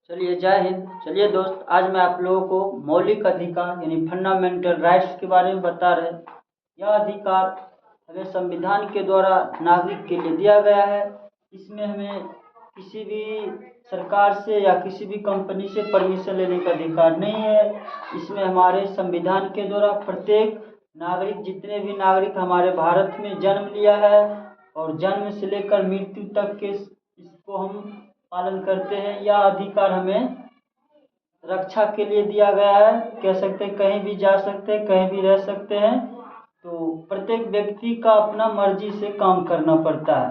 चलिए जय हिंद। चलिए दोस्त, आज मैं आप लोगों को मौलिक अधिकार यानी फंडामेंटल राइट्स के बारे में बता रहे। यह अधिकार हमें संविधान के द्वारा नागरिक के लिए दिया गया है। इसमें हमें किसी भी सरकार से या किसी भी कंपनी से परमिशन लेने का अधिकार नहीं है। इसमें हमारे संविधान के द्वारा प्रत्येक नागरिक, जितने भी नागरिक हमारे भारत में जन्म लिया है और जन्म से लेकर मृत्यु तक के इसको हम पालन करते हैं। यह अधिकार हमें रक्षा के लिए दिया गया है। कह सकते हैं कहीं भी जा सकते हैं, कहीं भी रह सकते हैं। तो प्रत्येक व्यक्ति का अपना मर्जी से काम करना पड़ता है।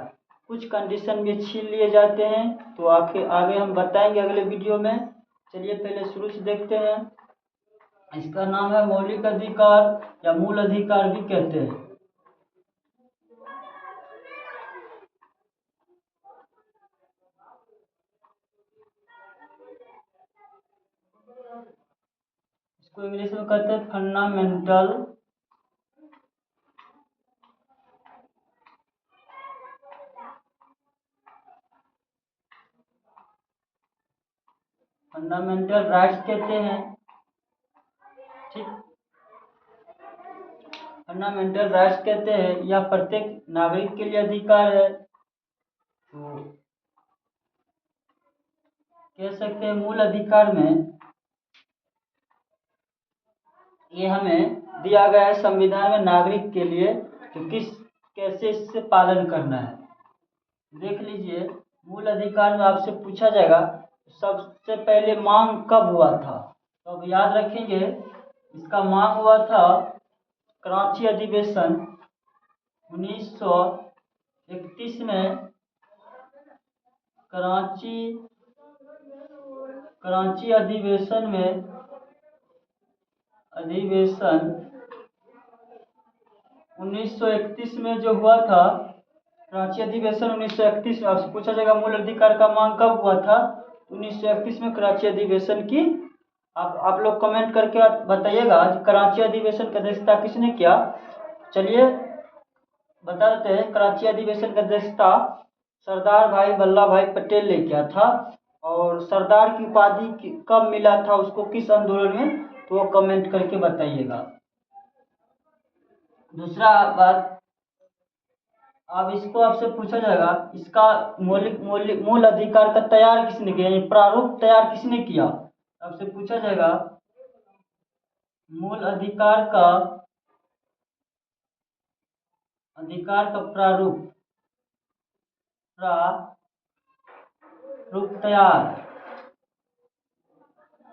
कुछ कंडीशन भी छीन लिए जाते हैं, तो आगे हम बताएंगे अगले वीडियो में। चलिए पहले शुरू से देखते हैं। इसका नाम है मौलिक अधिकार या मूल अधिकार भी कहते हैं। इसको इंग्लिश में कहते हैं फंडामेंटल राइट्स कहते हैं। ठीक, फंडामेंटल राइट्स कहते हैं। यह प्रत्येक नागरिक के लिए अधिकार है। तो कह सकते हैं मूल अधिकार में ये हमें दिया गया है संविधान में नागरिक के लिए, तो कैसे इससे पालन करना है। देख लीजिए, मूल अधिकार में आपसे पूछा जाएगा सबसे पहले मांग कब हुआ था। तो अब याद रखेंगे, इसका मांग हुआ था कराची अधिवेशन 1931 में। कराची अधिवेशन 1931 में जो हुआ था, कराची अधिवेशन 1931 में आपसे पूछा जाएगा मूल अधिकार का मांग कब हुआ था। 1931 में कराची अधिवेशन की आप लोग कमेंट करके बताइएगा कराची अधिवेशन की अध्यक्षता किसने किया। चलिए बता देते हैं, कराची अधिवेशन की अध्यक्षता सरदार भाई वल्लभ भाई पटेल ने किया था। और सरदार की उपाधि कब मिला था उसको, किस आंदोलन में, तो वो कमेंट करके बताइएगा। दूसरा बात, अब इसको आपसे पूछा जाएगा इसका मूल अधिकार का तैयार किसने किया, यानी प्रारूप तैयार किसने किया। आपसे पूछा जाएगा मूल अधिकार का प्रारूप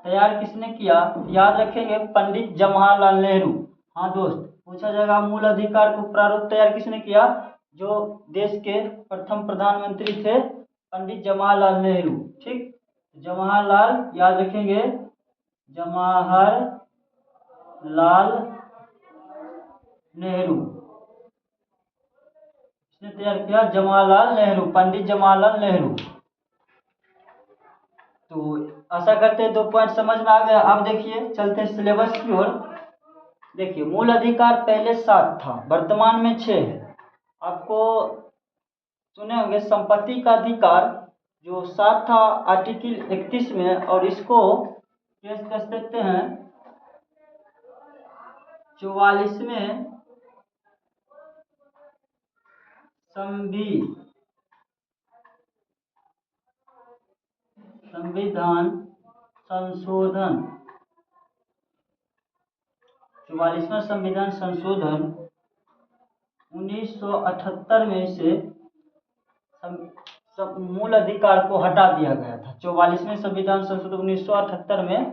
तैयार किसने किया। याद रखेंगे पंडित जवाहरलाल नेहरू। हाँ दोस्त, पूछा जाएगा मूल अधिकार को प्रारूप तैयार किसने किया। जो देश के प्रथम प्रधानमंत्री थे पंडित जवाहरलाल नेहरू। ठीक, जवाहरलाल, याद रखेंगे जवाहरलाल नेहरू इसने तैयार किया। जवाहरलाल नेहरू, पंडित जवाहरलाल नेहरू। तो आशा करते हैं 2 पॉइंट समझ में आ गया। अब देखिए, चलते हैं सिलेबस की ओर। देखिए, मूल अधिकार पहले 7 था, वर्तमान में 6 है। आपको सुने होंगे संपत्ति का अधिकार जो 7 था आर्टिकल 31 में, और इसको पेश कर सकते हैं 44वें संविधान संशोधन 44वां संविधान संशोधन 1978 में से मूल अधिकार को हटा दिया गया था। 44वें संविधान संशोधन 1978 में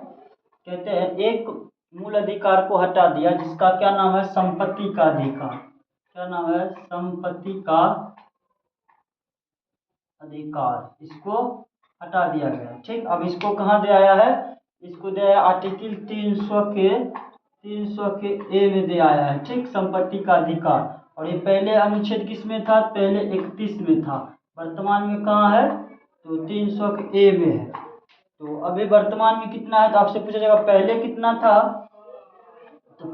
कहते हैं एक मूल अधिकार को हटा दिया, जिसका क्या नाम है, संपत्ति का अधिकार। क्या नाम है, संपत्ति का अधिकार। इसको हटा दिया गया। ठीक, अब इसको कहाँ दे आया है, इसको दे आया आर्टिकल 300 के ए में दे आया है। ठीक, संपत्ति का अधिकार। और ये पहले अनुच्छेद किस में था, पहले 31 में था। वर्तमान में कहाँ है, तो 300 के ए में है। तो अभी वर्तमान में कितना है, तो आपसे पूछा जाएगा पहले कितना था। तो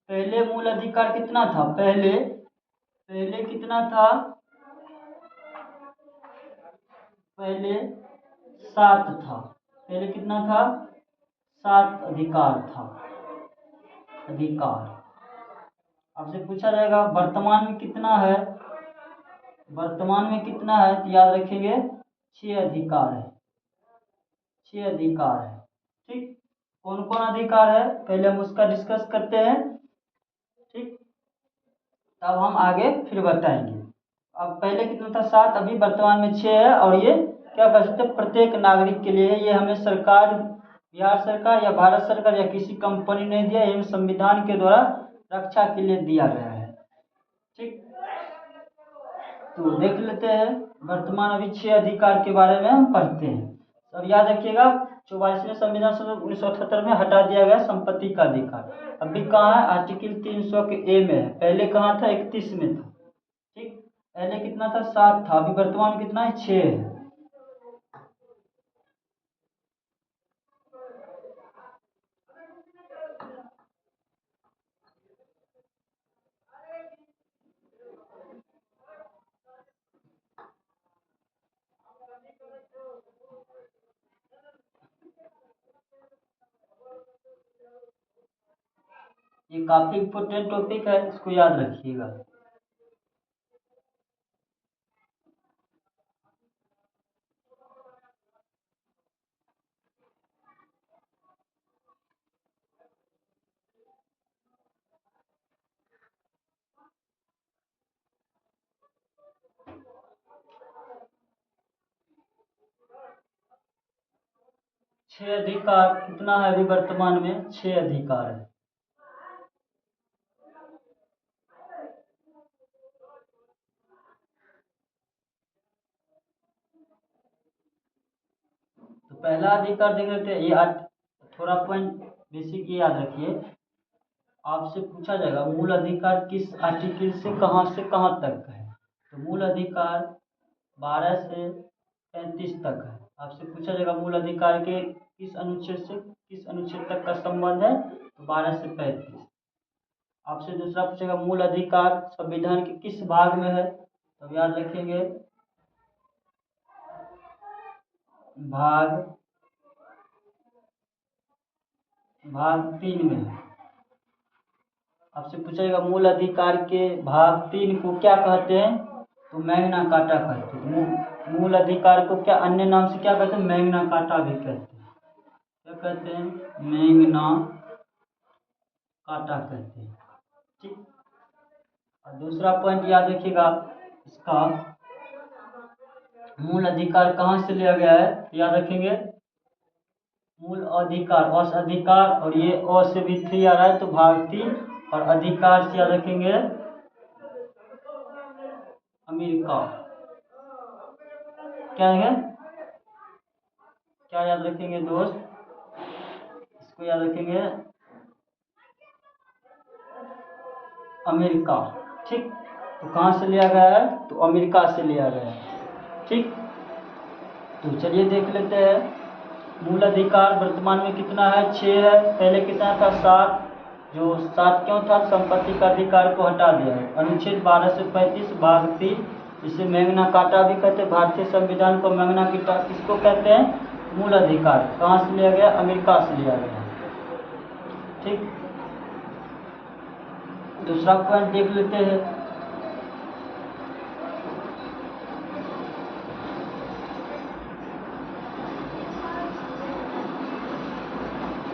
पहले मूल अधिकार कितना था, पहले कितना था, पहले 7 था, पहले कितना था? 7 अधिकार था, अधिकार। आपसे पूछा जाएगा वर्तमान में कितना है, वर्तमान में कितना है, तो याद रखेंगे 6 अधिकार है, 6 अधिकार है। ठीक, कौन कौन अधिकार है पहले हम उसका डिस्कस करते हैं, ठीक, तब हम आगे फिर बताएंगे। अब पहले कितना था? 7, अभी वर्तमान में 6 है। और ये क्या कर सकते हैं? प्रत्येक नागरिक के लिए है। ये हमें सरकार, बिहार सरकार या भारत सरकार या किसी कंपनी ने दिया, ये संविधान के द्वारा रक्षा के लिए दिया गया है। ठीक, तो देख लेते हैं वर्तमान अभी 6 अधिकार के बारे में हम पढ़ते हैं। अब याद रखिएगा 44वें संविधान संशोधन 1978 में हटा दिया गया संपत्ति का अधिकार। अभी कहाँ है? आर्टिकल 300 के ए में है। पहले कहाँ था? 31 में था। ठीक, पहले कितना था? 7 था, अभी वर्तमान में कितना है? 6 है। ये काफी इम्पोर्टेंट टॉपिक है, इसको याद रखिएगा। छह अधिकार कितना है अभी वर्तमान में? 6 अधिकार है। तो पहला अधिकार देख लेते हैं। ये थोड़ा पॉइंट बेसिक ये याद रखिए, आपसे पूछा जाएगा मूल अधिकार किस आर्टिकल से कहाँ तक है। तो मूल अधिकार 12 से 35 तक है। आपसे पूछा जाएगा मूल अधिकार के किस अनुच्छेद से किस अनुच्छेद तक का संबंध है, तो 12 से 35। आपसे दूसरा पूछेगा मूल अधिकार संविधान के किस भाग में है, तो याद रखेंगे भाग 3 में है। आपसे पूछेगा मूल अधिकार के भाग 3 को क्या कहते हैं, तो मैग्ना कार्टा कहते हैं। मूल अधिकार को क्या अन्य नाम से क्या कहते हैं? मैग्ना कार्टा भी कहते हैं। क्या कहते हैं? मैग्ना कार्टा कहते हैं। ठीक, और दूसरा पॉइंट याद रखिएगा इसका, मूल अधिकार कहाँ से लिया गया है, याद रखेंगे मूल अधिकार और अधिकार, और ये अ से भी 3 आ रहा है, तो भाग 3, और अधिकार से याद रखेंगे अमेरिका। क्या है, क्या याद रखेंगे दोस्त? इसको याद रखेंगे अमेरिका। ठीक, तो कहाँ से लिया गया है, तो अमेरिका से लिया गया है। ठीक, तो चलिए देख लेते हैं मूल अधिकार वर्तमान में कितना है? 6 है। पहले कितना था? 7। जो 7 क्यों था? संपत्ति का अधिकार को हटा दिया है। अनुच्छेद 12 से 35 भाग 3, इसे मैग्ना कार्टा भी कहते हैं। भारतीय संविधान को मैग्ना कार्टा किसको कहते हैं? मूल अधिकार। कहाँ से लिया गया? अमेरिका से लिया गया। ठीक, दूसरा पॉइंट देख लेते हैं।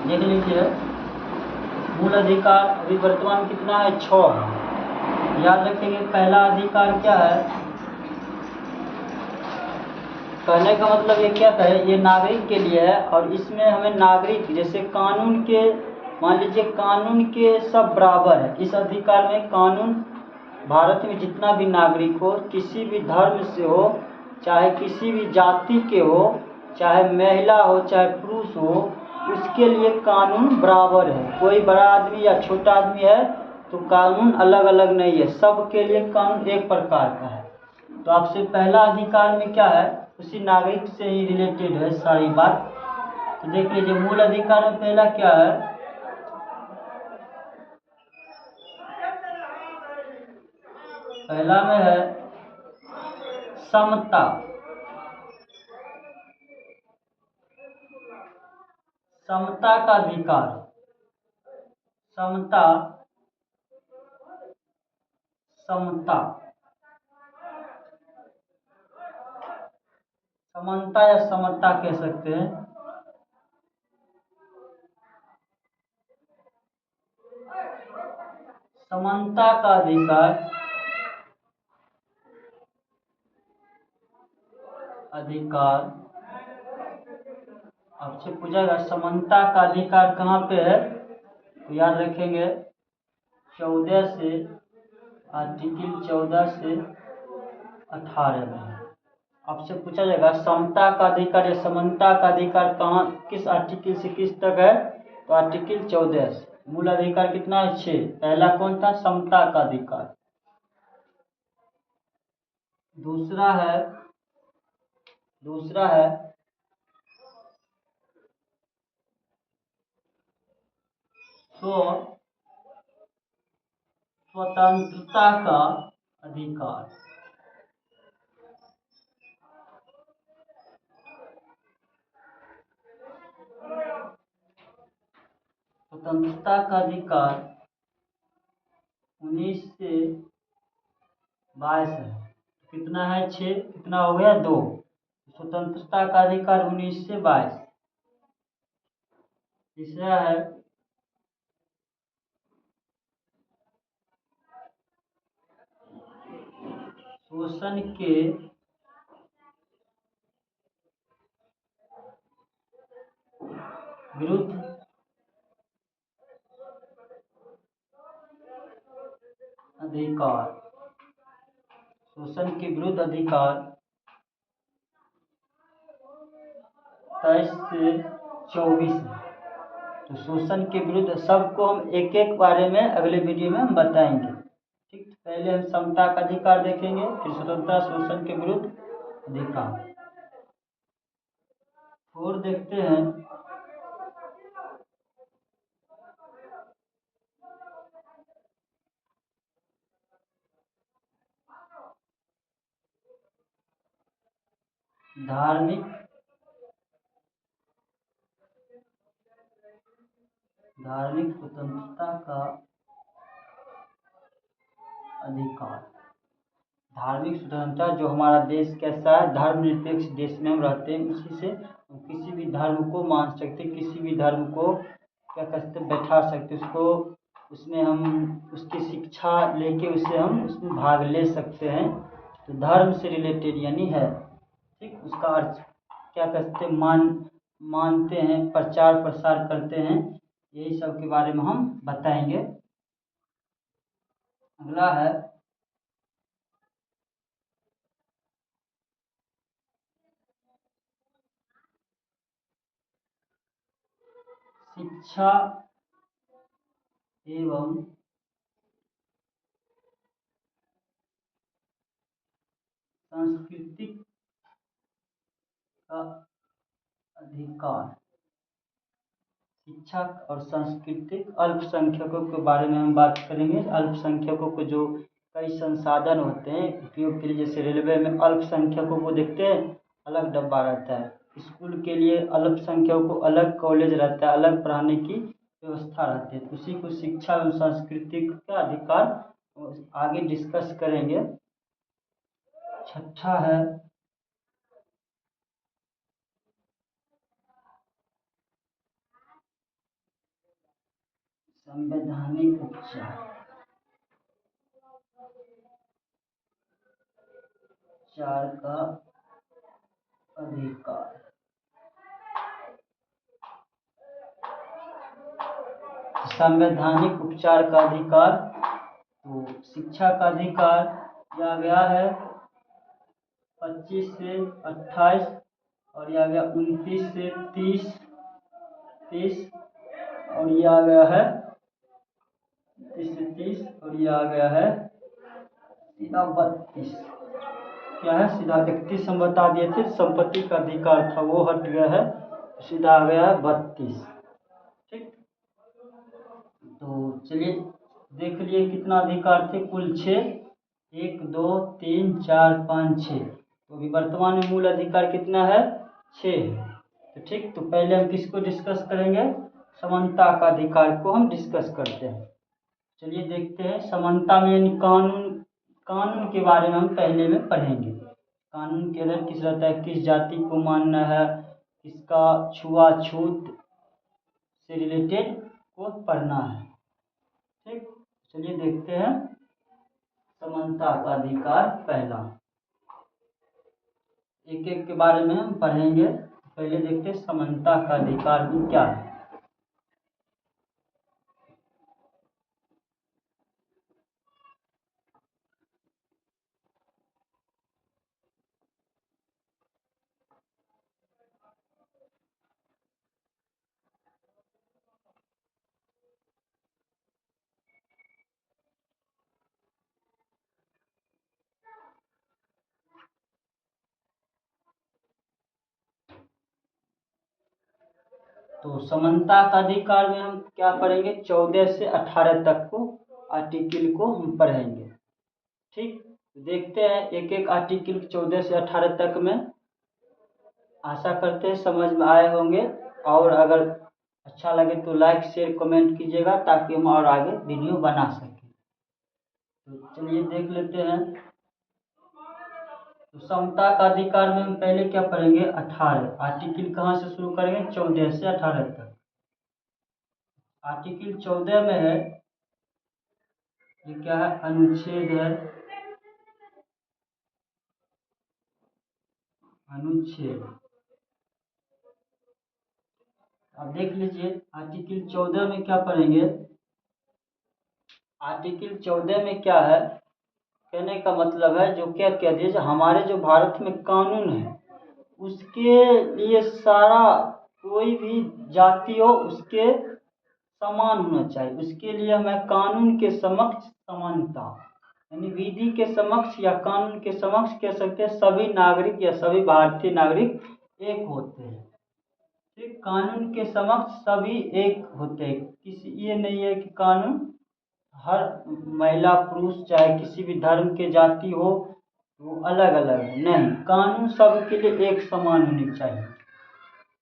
देख लीजिए मूल अधिकार अभी वर्तमान में कितना है? 6 है। याद रखेंगे पहला अधिकार क्या है? कहने का मतलब ये क्या है? ये नागरिक के लिए है, और इसमें हमें नागरिक जैसे कानून के, मान लीजिए कानून के सब बराबर है। इस अधिकार में कानून भारत में जितना भी नागरिक हो, किसी भी धर्म से हो, चाहे किसी भी जाति के हो, चाहे महिला हो चाहे पुरुष हो, उसके लिए कानून बराबर है। कोई बड़ा आदमी या छोटा आदमी है तो कानून अलग अलग नहीं है, सबके लिए कानून एक प्रकार का है। तो आपसे पहला अधिकार में क्या है? उसी नागरिक से ही रिलेटेड है सारी बात। तो देख लीजिए मूल अधिकार में पहला क्या है? पहला में है समता। समता का अधिकार, समता, समता, समानता या समता कह सकते हैं। समानता का अधिकार, अधिकार आपसे पूछा गया समानता का अधिकार कहाँ पे है, तो याद रखेंगे 14 से, आर्टिकल 14 से 18 में आपसे पूछा जाएगा समता का अधिकार या समानता का अधिकार कहाँ, किस आर्टिकल से किस तक है, तो आर्टिकल 14 से। मूल अधिकार कितना है, 6। पहला कौन था, समता का अधिकार। दूसरा है स्वतंत्रता का अधिकार। स्वतंत्रता का अधिकार 19 से 22 है। कितना है, 6, कितना हो गया, 2। स्वतंत्रता का अधिकार 19 से 22। तीसरा है शोषण के विरुद्ध अधिकार, शोषण के विरुद्ध अधिकार 23 से 24 है। तो शोषण के विरुद्ध सबको हम एक एक बारे में अगले वीडियो में हम बताएंगे। ठीक, पहले हम समता का अधिकार देखेंगे, फिर स्वतंत्रता, शोषण के विरुद्ध अधिकार। और देखते हैं धार्मिक स्वतंत्रता का अधिकार। धार्मिक स्वतंत्रता, जो हमारा देश कैसा है, धर्मनिरपेक्ष देश में हम रहते हैं, उसी से हम किसी भी धर्म को मान सकते, किसी भी धर्म को क्या कहते हैं, बैठा सकते, उसको उसमें हम उसकी शिक्षा लेके उसे हम उसमें भाग ले सकते हैं। तो धर्म से रिलेटेड यानी है, ठीक, उसका अर्थ क्या कहते हैं, मानते हैं, प्रचार प्रसार करते हैं, यही सब के बारे में हम बताएंगे। अगला है शिक्षा एवं सांस्कृतिक का अधिकार। शिक्षा और सांस्कृतिक, अल्पसंख्यकों के बारे में हम बात करेंगे। अल्पसंख्यकों को जो कई संसाधन होते हैं उपयोग के लिए, जैसे रेलवे में अल्पसंख्यकों को देखते हैं अलग डब्बा रहता है, स्कूल के लिए अल्पसंख्यकों को अलग कॉलेज रहता है, अलग पढ़ाने की व्यवस्था रहती है। उसी को शिक्षा एवं सांस्कृतिक का अधिकार आगे डिस्कस करेंगे। छठा है संवैधानिक उपचार का अधिकार। संवैधानिक उपचार का अधिकार, तो शिक्षा का अधिकार दिया गया है 25 से 28, और यह आ गया 29 से 30, और यह आ गया है 30 से 30, और यह आ गया है सीधा 32। क्या है, सीधा 31 हम बता दिए थे, संपत्ति का अधिकार था वो हट गया है, सीधा आ गया है 32। ठीक, तो चलिए देख लिए कितना अधिकार थे, कुल 6, 1 2 3 4 5 6। तो अभी वर्तमान में मूल अधिकार कितना है, 6 है। तो ठीक, तो पहले हम किसको डिस्कस करेंगे? समानता का अधिकार को हम डिस्कस करते हैं। चलिए देखते हैं समानता में, यानी कानून, कानून के बारे में हम पहले में पढ़ेंगे। कानून के अंदर किस रहता है, किस जाति को मानना है, किसका छुआछूत से रिलेटेड को पढ़ना है। ठीक, चलिए देखते हैं समानता का अधिकार पहला, एक एक के बारे में हम पढ़ेंगे। पहले देखते हैं समानता का अधिकार भी क्या है। तो समानता का अधिकार में हम क्या पढ़ेंगे? 14 से 18 तक को आर्टिकल को हम पढ़ेंगे। ठीक, देखते हैं एक एक आर्टिकल 14 से 18 तक में। आशा करते हैं समझ में आए होंगे, और अगर अच्छा लगे तो लाइक शेयर कमेंट कीजिएगा ताकि हम और आगे वीडियो बना सकें। तो चलिए देख लेते हैं। तो समता का अधिकार में हम पहले क्या पढ़ेंगे? 18 आर्टिकल कहाँ से शुरू करेंगे? 14 से 18 तक। आर्टिकल 14 में है, ये क्या है? अनुच्छेद है, अनुच्छेद। अब देख लीजिए आर्टिकल 14 में क्या पढ़ेंगे। आर्टिकल 14 में क्या है, कहने का मतलब है जो क्या कह दिया, हमारे जो भारत में कानून है उसके लिए सारा कोई भी जाति हो उसके समान होना चाहिए। उसके लिए हमें कानून के समक्ष समानता, यानी विधि के समक्ष या कानून के समक्ष कह सकते हैं सभी नागरिक या सभी भारतीय नागरिक एक होते हैं। ठीक, कानून के समक्ष सभी एक होते हैं। किसी ये नहीं है कि कानून हर महिला पुरुष चाहे किसी भी धर्म के जाति हो वो अलग अलग है, नहीं, कानून सबके लिए एक समान होनी चाहिए।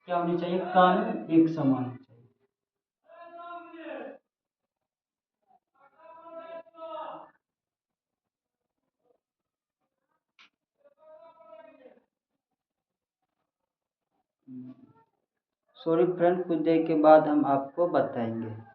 क्या होनी चाहिए? कानून एक समान होनी चाहिए। सॉरी फ्रेंड, कुछ देर के बाद हम आपको बताएंगे।